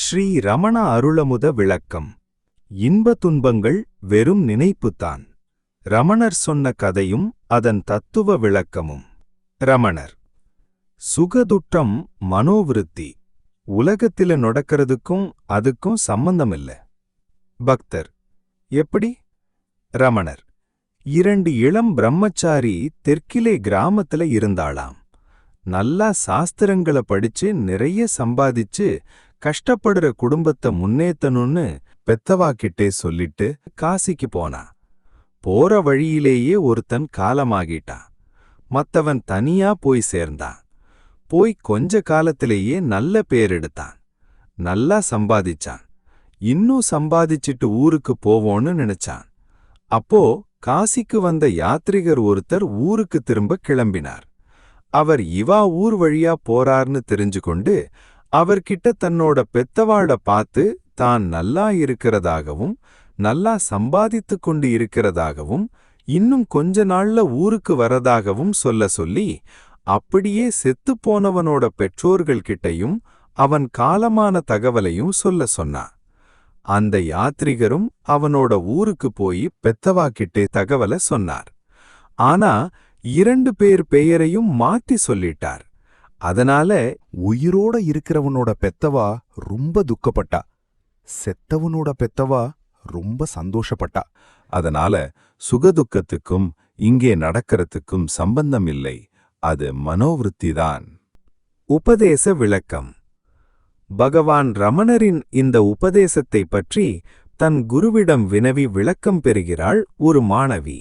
ஸ்ரீ ரமண அருளமுத விளக்கம். இன்ப துன்பங்கள் வெறும் நினைப்புத்தான். ரமணர் சொன்ன கதையும் அதன் தத்துவ விளக்கமும். ரமணர்: சுகதுட்டம் மனோவிருத்தி. உலகத்தில நடக்கிறதுக்கும் அதுக்கும் சம்பந்தமில்ல. பக்தர்: எப்படி? ரமணர்: 2 இளம் பிரம்மச்சாரி தெற்கிலே கிராமத்துல இருந்தாளாம். நல்லா சாஸ்திரங்களை படிச்சு நிறைய சம்பாதிச்சு கஷ்டப்படுற குடும்பத்தை முன்னேத்தணும்னு பெத்தவாக்கிட்டே சொல்லிட்டு காசிக்கு போனா. போற வழியிலேயே ஒருத்தன் காலமாகிட்டான். மத்தவன் தனியா போய் சேர்ந்தான். போய் கொஞ்ச காலத்திலேயே நல்ல பேர் எடுத்தான். நல்லா சம்பாதிச்சான். இன்னும் சம்பாதிச்சிட்டு ஊருக்கு போவோன்னு நினைச்சான். அப்போ காசிக்கு வந்த யாத்ரிகர் ஒருத்தர் ஊருக்கு திரும்ப கிளம்பினார். அவர் இவா ஊர் வழியா போறார்னு தெரிஞ்சுகொண்டு அவர்கிட்ட தன்னோட பெத்தவாட பார்த்து தான் நல்லா இருக்கிறதாகவும் நல்லா சம்பாதித்து கொண்டு இருக்கிறதாகவும் இன்னும் கொஞ்ச நாள்ல ஊருக்கு வரதாகவும் சொல்லி அப்படியே செத்துப்போனவனோட பெற்றோர்கள்கிட்டையும் அவன் காலமான தகவலையும் சொன்னான். அந்த யாத்ரிகரும் அவனோட ஊருக்கு போய் பெத்தவாக்கிட்டே தகவலை சொன்னார். ஆனா 2 பேர் பெயரையும் மாத்தி சொல்லிட்டார். அதனால உயிரோட இருக்கிறவனோட பெத்தவா ரொம்ப துக்கப்பட்டா, செத்தவனோட பெத்தவா ரொம்ப சந்தோஷப்பட்டா. அதனால சுகதுக்கத்துக்கும் இங்கே நடக்கிறதுக்கும் சம்பந்தம் இல்லை, அது மனோவிருத்திதான். உபதேச விளக்கம். பகவான் ரமணரின் இந்த உபதேசத்தை பற்றி தன் குருவிடம் வினவி விளக்கம் பெறுகிறாள் ஒரு மாணவி.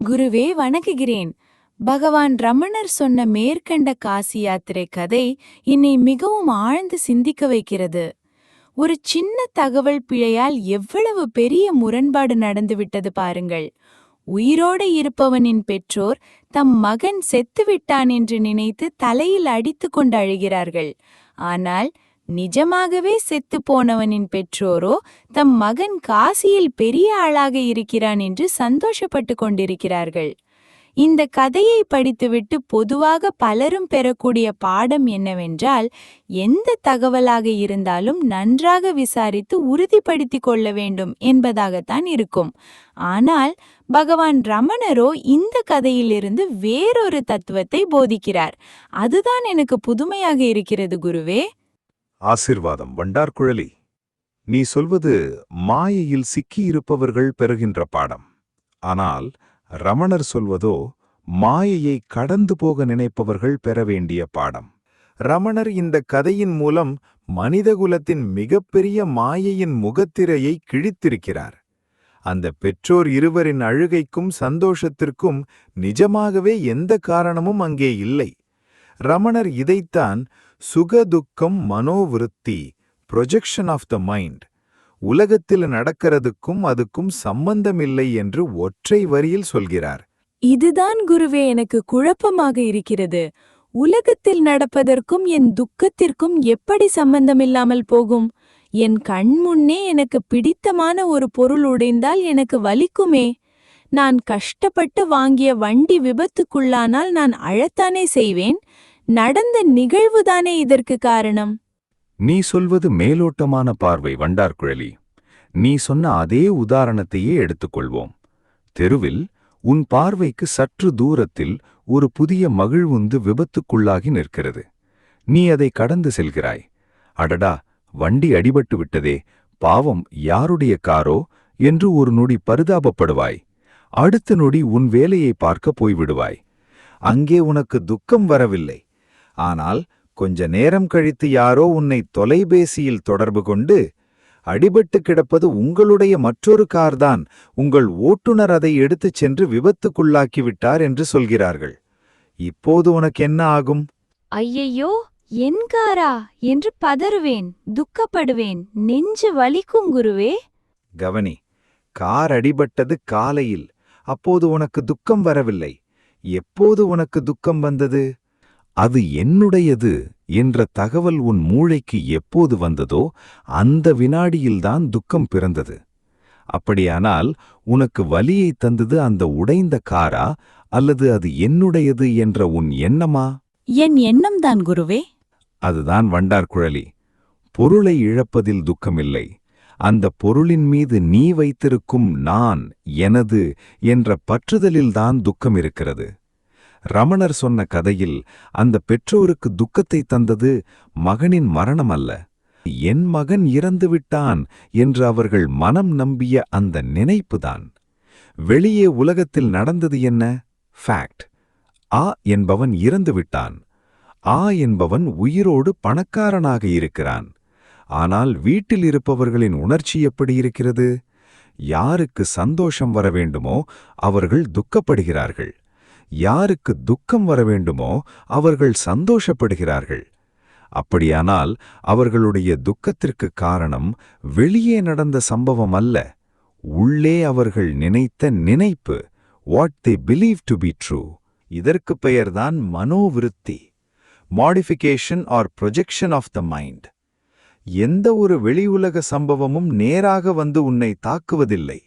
குருவே, வணங்குகிறேன். பகவான் ரமணர் சொன்ன மேற்கண்ட காசி யாத்திரை கதை என்னை மிகவும் ஆழ்ந்து சிந்திக்க வைக்கிறது. ஒரு சின்ன தகவல் பிழையால் எவ்வளவு பெரிய முரண்பாடு நடந்துவிட்டது பாருங்கள். உயிரோடு இருப்பவனின் பெற்றோர் தம் மகன் செத்துவிட்டான் என்று நினைத்து தலையில் அடித்து கொண்டு அழுகிறார்கள். ஆனால் நிஜமாகவே செத்து போனவனின் பெற்றோரோ தம் மகன் காசியில் பெரிய ஆளாக இருக்கிறான் என்று சந்தோஷப்பட்டு கொண்டிருக்கிறார்கள். இந்த கதையை படித்துவிட்டு பொதுவாக பலரும் பெறக்கூடிய பாடம் என்னவென்றால், எந்த தகவலாக இருந்தாலும் நன்றாக விசாரித்து உறுதிப்படுத்திக் கொள்ள வேண்டும் என்பதாகத்தான் இருக்கும். ஆனால் பகவான் ரமணரோ இந்த கதையிலிருந்து வேறொரு தத்துவத்தை போதிக்கிறார். அதுதான் எனக்கு புதுமையாக இருக்கிறது குருவே. ஆசிர்வாதம் வண்டார்குழலி. நீ சொல்வது மாயையில் சிக்கியிருப்பவர்கள் பெறுகின்ற பாடம். ஆனால் ரமணர் சொல்வதோ மாயையை கடந்து போக நினைப்பவர்கள் பெற வேண்டிய பாடம். ரமணர் இந்த கதையின் மூலம் மனிதகுலத்தின் மிகப்பெரிய மாயையின் முகத்திரையை கிழித்திருக்கிறார். அந்த பெற்றோர் இருவரின் அழுகைக்கும் சந்தோஷத்திற்கும் நிஜமாகவே எந்த காரணமும் அங்கே இல்லை. ரமணர் இதைத்தான் சுகதுக்கம் மனோவிருத்தி, ப்ரொஜெக்ஷன் ஆஃப் த மைண்ட், உலகத்தில் நடக்கிறதுக்கும் அதுக்கும் சம்பந்தமில்லை என்று ஒற்றை வரியில் சொல்கிறார். இதுதான் குருவே எனக்கு குழப்பமாக இருக்கிறது. உலகத்தில் நடப்பதற்கும் என் துக்கத்திற்கும் எப்படி சம்பந்தமில்லாமல் போகும்? என் கண் முன்னே எனக்கு பிடித்தமான ஒரு பொருள் உடைந்தால் எனக்கு வலிக்குமே. நான் கஷ்டப்பட்டு வாங்கிய வண்டி விபத்துக்குள்ளானால் நான் அழத்தானே செய்வேன். நடந்த நிகழ்வுதானே இதற்கு காரணம். நீ சொல்வது மேலோட்டமான பார்வை வண்டார்குழலி. நீ சொன்ன அதே உதாரணத்தையே எடுத்துக்கொள்வோம். தெருவில் உன் பார்வைக்கு சற்று தூரத்தில் ஒரு புதிய மகிழ்வுந்து விபத்துக்குள்ளாகி நிற்கிறது. நீ அதை கடந்து செல்கிறாய். அடடா, வண்டி அடிபட்டு விட்டதே, பாவம், யாருடைய காரோ என்று ஒரு நொடி பரிதாபப்படுவாய். அடுத்த நொடி உன் வேலையை பார்க்க போய்விடுவாய். அங்கே உனக்கு துக்கம் வரவில்லை. ஆனால் கொஞ்ச நேரம் கழித்து யாரோ உன்னை தொலைபேசியில் தொடர்பு கொண்டு, அடிபட்டு கிடப்பது உங்களுடைய மற்றொரு கார்தான், உங்கள் ஓட்டுநர் அதை எடுத்துச் சென்று விபத்துக்குள்ளாக்கிவிட்டார் என்று சொல்கிறார்கள். இப்போது உனக்கு என்ன ஆகும்? ஐயையோ, என் காரா என்று பதறுவேன், துக்கப்படுவேன், நெஞ்சு வலிக்கும் குருவே. கவனி, கார் அடிபட்டது காலையில். அப்போது உனக்கு துக்கம் வரவில்லை. எப்போது உனக்கு துக்கம் வந்தது? அது என்னுடையது என்ற தகவல் உன் மூளைக்கு எப்போது வந்ததோ அந்த வினாடியில்தான் துக்கம் பிறந்தது. அப்படியானால் உனக்கு வலியை தந்தது அந்த உடைந்த காரா அல்லது அது என்னுடையது என்ற உன் எண்ணமா? என் எண்ணம்தான் குருவே. அதுதான் வண்டார்குழலி. பொருளை இழப்பதில் துக்கமில்லை, அந்த பொருளின் மீது நீ வைத்திருக்கும் நான், எனது என்ற பற்றுதலில்தான் துக்கம் இருக்கிறது. ரமணர் சொன்ன கதையில் அந்த பெற்றோருக்கு துக்கத்தை தந்தது மகனின் மரணம் அல்ல, என் மகன் இறந்துவிட்டான் என்று அவர்கள் மனம் நம்பிய அந்த நினைப்புதான். வெளியே உலகத்தில் நடந்தது என்ன? ஃபேக்ட். ஆ என்பவன் இறந்துவிட்டான். ஆ என்பவன் உயிரோடு பணக்காரனாக இருக்கிறான். ஆனால் வீட்டில் இருப்பவர்களின் உணர்ச்சி எப்படி இருக்கிறது? யாருக்கு சந்தோஷம் வர வேண்டுமோ அவர்கள் துக்கப்படுகிறார்கள், யாருக்கு துக்கம் வர வேண்டுமோ அவர்கள் சந்தோஷப்படுகிறார்கள். அப்படியானால் அவர்களுடைய துக்கத்திற்கு காரணம் வெளியே நடந்த சம்பவம் அல்ல, உள்ளே அவர்கள் நினைத்த நினைப்பு, what they believe to be true. இதற்கு பெயர்தான் மனோவிருத்தி, modification or projection of the mind. எந்த ஒரு வெளியுலக சம்பவமும் நேராக வந்து உன்னை தாக்குவதில்லை,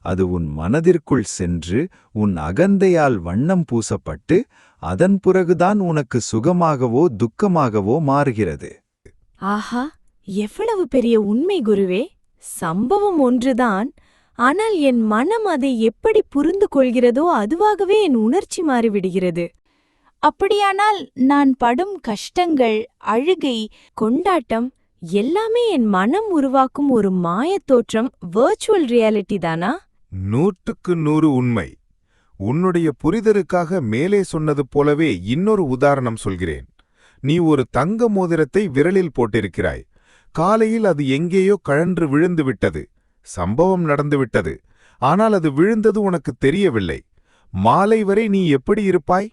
அது உன் மனதிற்குள் சென்று உன் அகந்தையால் வண்ணம் பூசப்பட்டு அதன் பிறகுதான் உனக்கு சுகமாகவோ துக்கமாகவோ மாறுகிறது. ஆஹா, எவ்வளவு பெரிய உண்மை குருவே! சம்பவம் ஒன்றுதான், ஆனால் என் மனம் அதை எப்படி புரிந்து கொள்கிறதோ அதுவாகவே என் உணர்ச்சி மாறிவிடுகிறது. அப்படியானால் நான் படும் கஷ்டங்கள், அழுகை, கொண்டாட்டம் எல்லாமே என் மனம் உருவாக்கும் ஒரு மாயத் தோற்றம், வர்ச்சுவல் ரியாலிட்டி தானா? 100% உண்மை. உன்னுடைய புரிதலுக்காக மேலே சொன்னது போலவே இன்னொரு உதாரணம் சொல்கிறேன். நீ ஒரு தங்க மோதிரத்தை விரலில் போட்டிருக்கிறாய். காலையில் அது எங்கேயோ கழன்று விழுந்து விட்டது. சம்பவம் நடந்துவிட்டது. ஆனால் அது விழுந்தது உனக்கு தெரியவில்லை. மாலை வரை நீ எப்படி இருப்பாய்?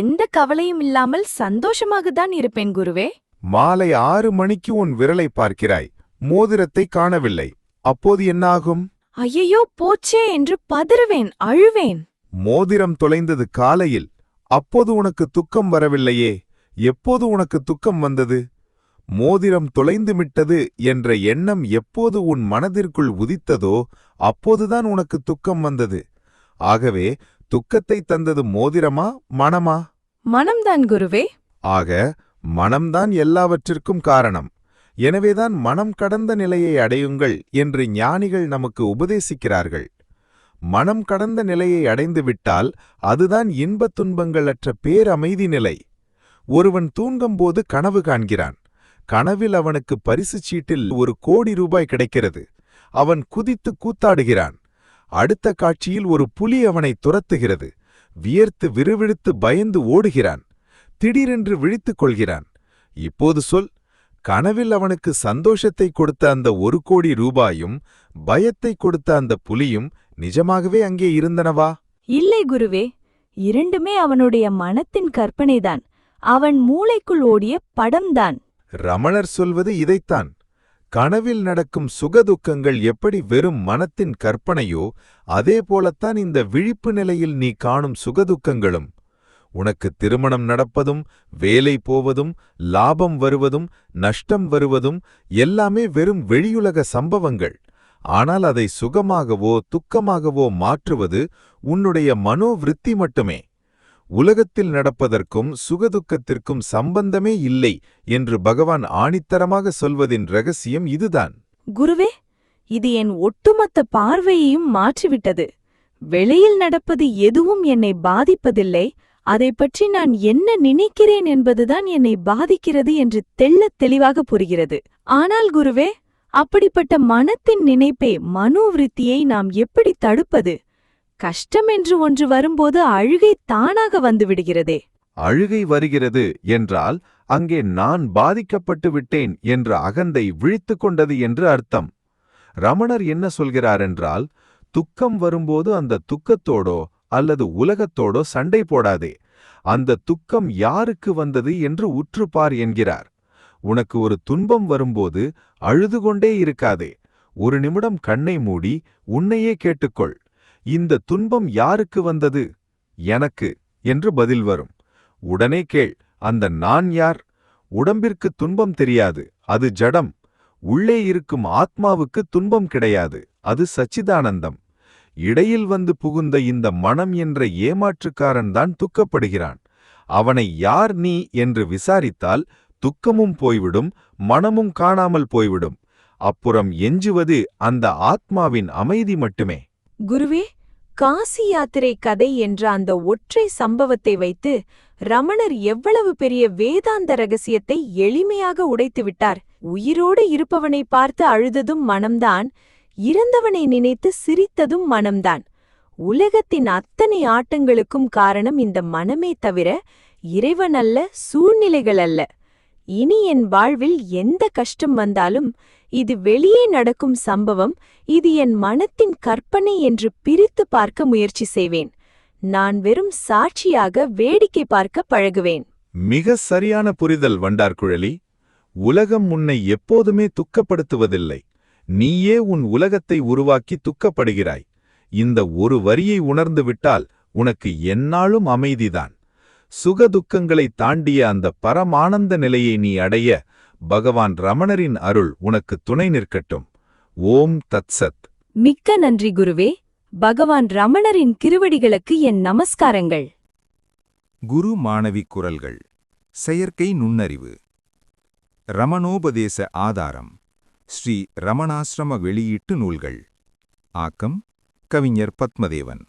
எந்த கவலையும் இல்லாமல் சந்தோஷமாகத்தான் இருப்பேன் குருவே. மாலை 6 மணிக்கு உன் விரலை பார்க்கிறாய், மோதிரத்தை காணவில்லை. அப்போது என்னாகும்? ஐயையோ போச்சே என்று பதறுவேன், அழுவேன். மோதிரம் தொலைந்தது காலையில். அப்போது உனக்கு துக்கம் வரவில்லையே. எப்போது உனக்கு துக்கம் வந்தது? மோதிரம் தொலைந்துவிட்டது என்ற எண்ணம் எப்போது உன் மனதிற்குள் உதித்ததோ அப்போதுதான் உனக்கு துக்கம் வந்தது. ஆகவே துக்கத்தை தந்தது மோதிரமா, மனமா? மனம்தான் குருவே. ஆக மனம்தான் எல்லாவற்றிற்கும் காரணம். எனவேதான் மனம் கடந்த நிலையை அடையுங்கள் என்று ஞானிகள் நமக்கு உபதேசிக்கிறார்கள். மனம் கடந்த நிலையை அடைந்துவிட்டால் அதுதான் இன்பத் துன்பங்களற்ற பேரமைதி நிலை. ஒருவன் தூங்கும்போது கனவு காண்கிறான். கனவில் அவனுக்கு பரிசுச் சீட்டில் 1 கோடி ரூபாய் கிடைக்கிறது. அவன் குதித்து கூத்தாடுகிறான். அடுத்த காட்சியில் ஒரு புலி அவனை துரத்துகிறது. வியர்த்து விறுவிறுத்து பயந்து ஓடுகிறான். திடீரென்று விழித்துக் கொள்கிறான். இப்போது சொல், கனவில் அவனுக்கு சந்தோஷத்தை கொடுத்த அந்த 1 கோடி ரூபாயும் பயத்தை கொடுத்த அந்த புலியும் நிஜமாகவே அங்கே இருந்தனவா? இல்லை குருவே, இரண்டுமே அவனுடைய மனத்தின் கற்பனைதான், அவன் மூளைக்குள் ஓடிய படம்தான். ரமணர் சொல்வது இதைத்தான். கனவில் நடக்கும் சுகதுக்கங்கள் எப்படி வெறும் மனத்தின் கற்பனையோ அதேபோலத்தான் இந்த விழிப்பு நிலையில் நீ காணும் சுகதுக்கங்களும். உனக்கு திருமணம் நடப்பதும், வேலை போவதும், லாபம் வருவதும், நஷ்டம் வருவதும் எல்லாமே வெறும் வெளியுலக சம்பவங்கள். ஆனால் அதை சுகமாகவோ துக்கமாகவோ மாற்றுவது உன்னுடைய மனோவிருத்தி மட்டுமே. உலகத்தில் நடப்பதற்கும் சுகதுக்கத்திற்கும் சம்பந்தமே இல்லை என்று பகவான் ஆணித்தரமாக சொல்வதின் ரகசியம் இதுதான். குருவே, இது என் ஒட்டுமொத்த பார்வையையும் மாற்றிவிட்டது. வெளியில் நடப்பது எதுவும் என்னை பாதிப்பதில்லை, அதைப் பற்றி நான் என்ன நினைக்கிறேன் என்பதுதான் என்னை பாதிக்கிறது என்று தெள்ளத் தெளிவாக புரிகிறது. ஆனால் குருவே, அப்படிப்பட்ட மனத்தின் நினைப்பை, மனோவிருத்தியை நாம் எப்படி தடுப்பது? கஷ்டம் என்று ஒன்று வரும்போது அழுகை தானாக வந்துவிடுகிறதே. அழுகை வருகிறது என்றால் அங்கே நான் பாதிக்கப்பட்டு விட்டேன் என்ற அகந்தை விழித்துக் கொண்டது என்று அர்த்தம். ரமணர் என்ன சொல்கிறாரென்றால், துக்கம் வரும்போது அந்த துக்கத்தோடோ அல்லது உலகத்தோடோ சண்டை போடாதே, அந்த துக்கம் யாருக்கு வந்தது என்று உற்றுப்பார் என்கிறார். உனக்கு ஒரு துன்பம் வரும்போது அழுது கொண்டே இருக்காதே, 1 நிமிடம் கண்ணை மூடி உன்னையே கேட்டுக்கொள், இந்த துன்பம் யாருக்கு வந்தது? எனக்கு என்று பதில் வரும். உடனே கேள், அந்த நான் யார்? உடம்பிற்கு துன்பம் தெரியாது, அது ஜடம். உள்ளே இருக்கும் ஆத்மாவுக்கு துன்பம் கிடையாது, அது சச்சிதானந்தம். இடையில் வந்து புகுந்த இந்த மனம் என்ற ஏமாற்றுக்காரன்தான் துக்கப்படுகிறான். அவனை யார் நீ என்று விசாரித்தால் துக்கமும் போய்விடும், மனமும் காணாமல் போய்விடும். அப்புறம் எஞ்சுவது அந்த ஆத்மாவின் அமைதி மட்டுமே. குருவே, காசி யாத்திரை கதை என்ற அந்த ஒற்றை சம்பவத்தை வைத்து ரமணர் எவ்வளவு பெரிய வேதாந்த ரகசியத்தை எளிமையாக உடைத்துவிட்டார். உயிரோடு இருப்பவனை பார்த்து அழுததும் மனம்தான், இறந்தவனை நினைத்து சிரித்ததும் மனம்தான். உலகத்தின் அத்தனை ஆட்டங்களுக்கும் காரணம் இந்த மனமே தவிர இறைவன் அல்ல, சூழ்நிலைகள் அல்ல. இனி என் வாழ்வில் எந்த கஷ்டம் வந்தாலும் இது வெளியே நடக்கும் சம்பவம், இது என் மனத்தின் கற்பனை என்று பிரித்து பார்க்க முயற்சி செய்வேன். நான் வெறும் சாட்சியாக வேடிக்கை பார்க்க பழகுவேன். மிக சரியான புரிதல் வண்டார்குழலி. உலகம் உன்னை எப்போதுமே துக்கப்படுத்துவதில்லை. நீயே உன் உலகத்தை உருவாக்கி துக்கப்படுகிறாய். இந்த ஒரு வரியை உணர்ந்து விட்டால் உனக்கு எந்நாளும் அமைதிதான். சுகதுக்கங்களை தாண்டிய அந்த பரமானந்த நிலையை நீ அடைய பகவான் ரமணரின் அருள் உனக்கு துணை நிற்கட்டும். ஓம் தத்சத். மிக்க நன்றி குருவே. பகவான் ரமணரின் திருவடிகளுக்கு என் நமஸ்காரங்கள். குரு மாணவி குரல்கள். செயற்கை நுண்ணறிவு. ரமணோபதேச ஆதாரம். ஸ்ரீ ரமணாசிரம வெளியீட்டு நூல்கள். ஆக்கம் கவிஞர் பத்மதேவன்.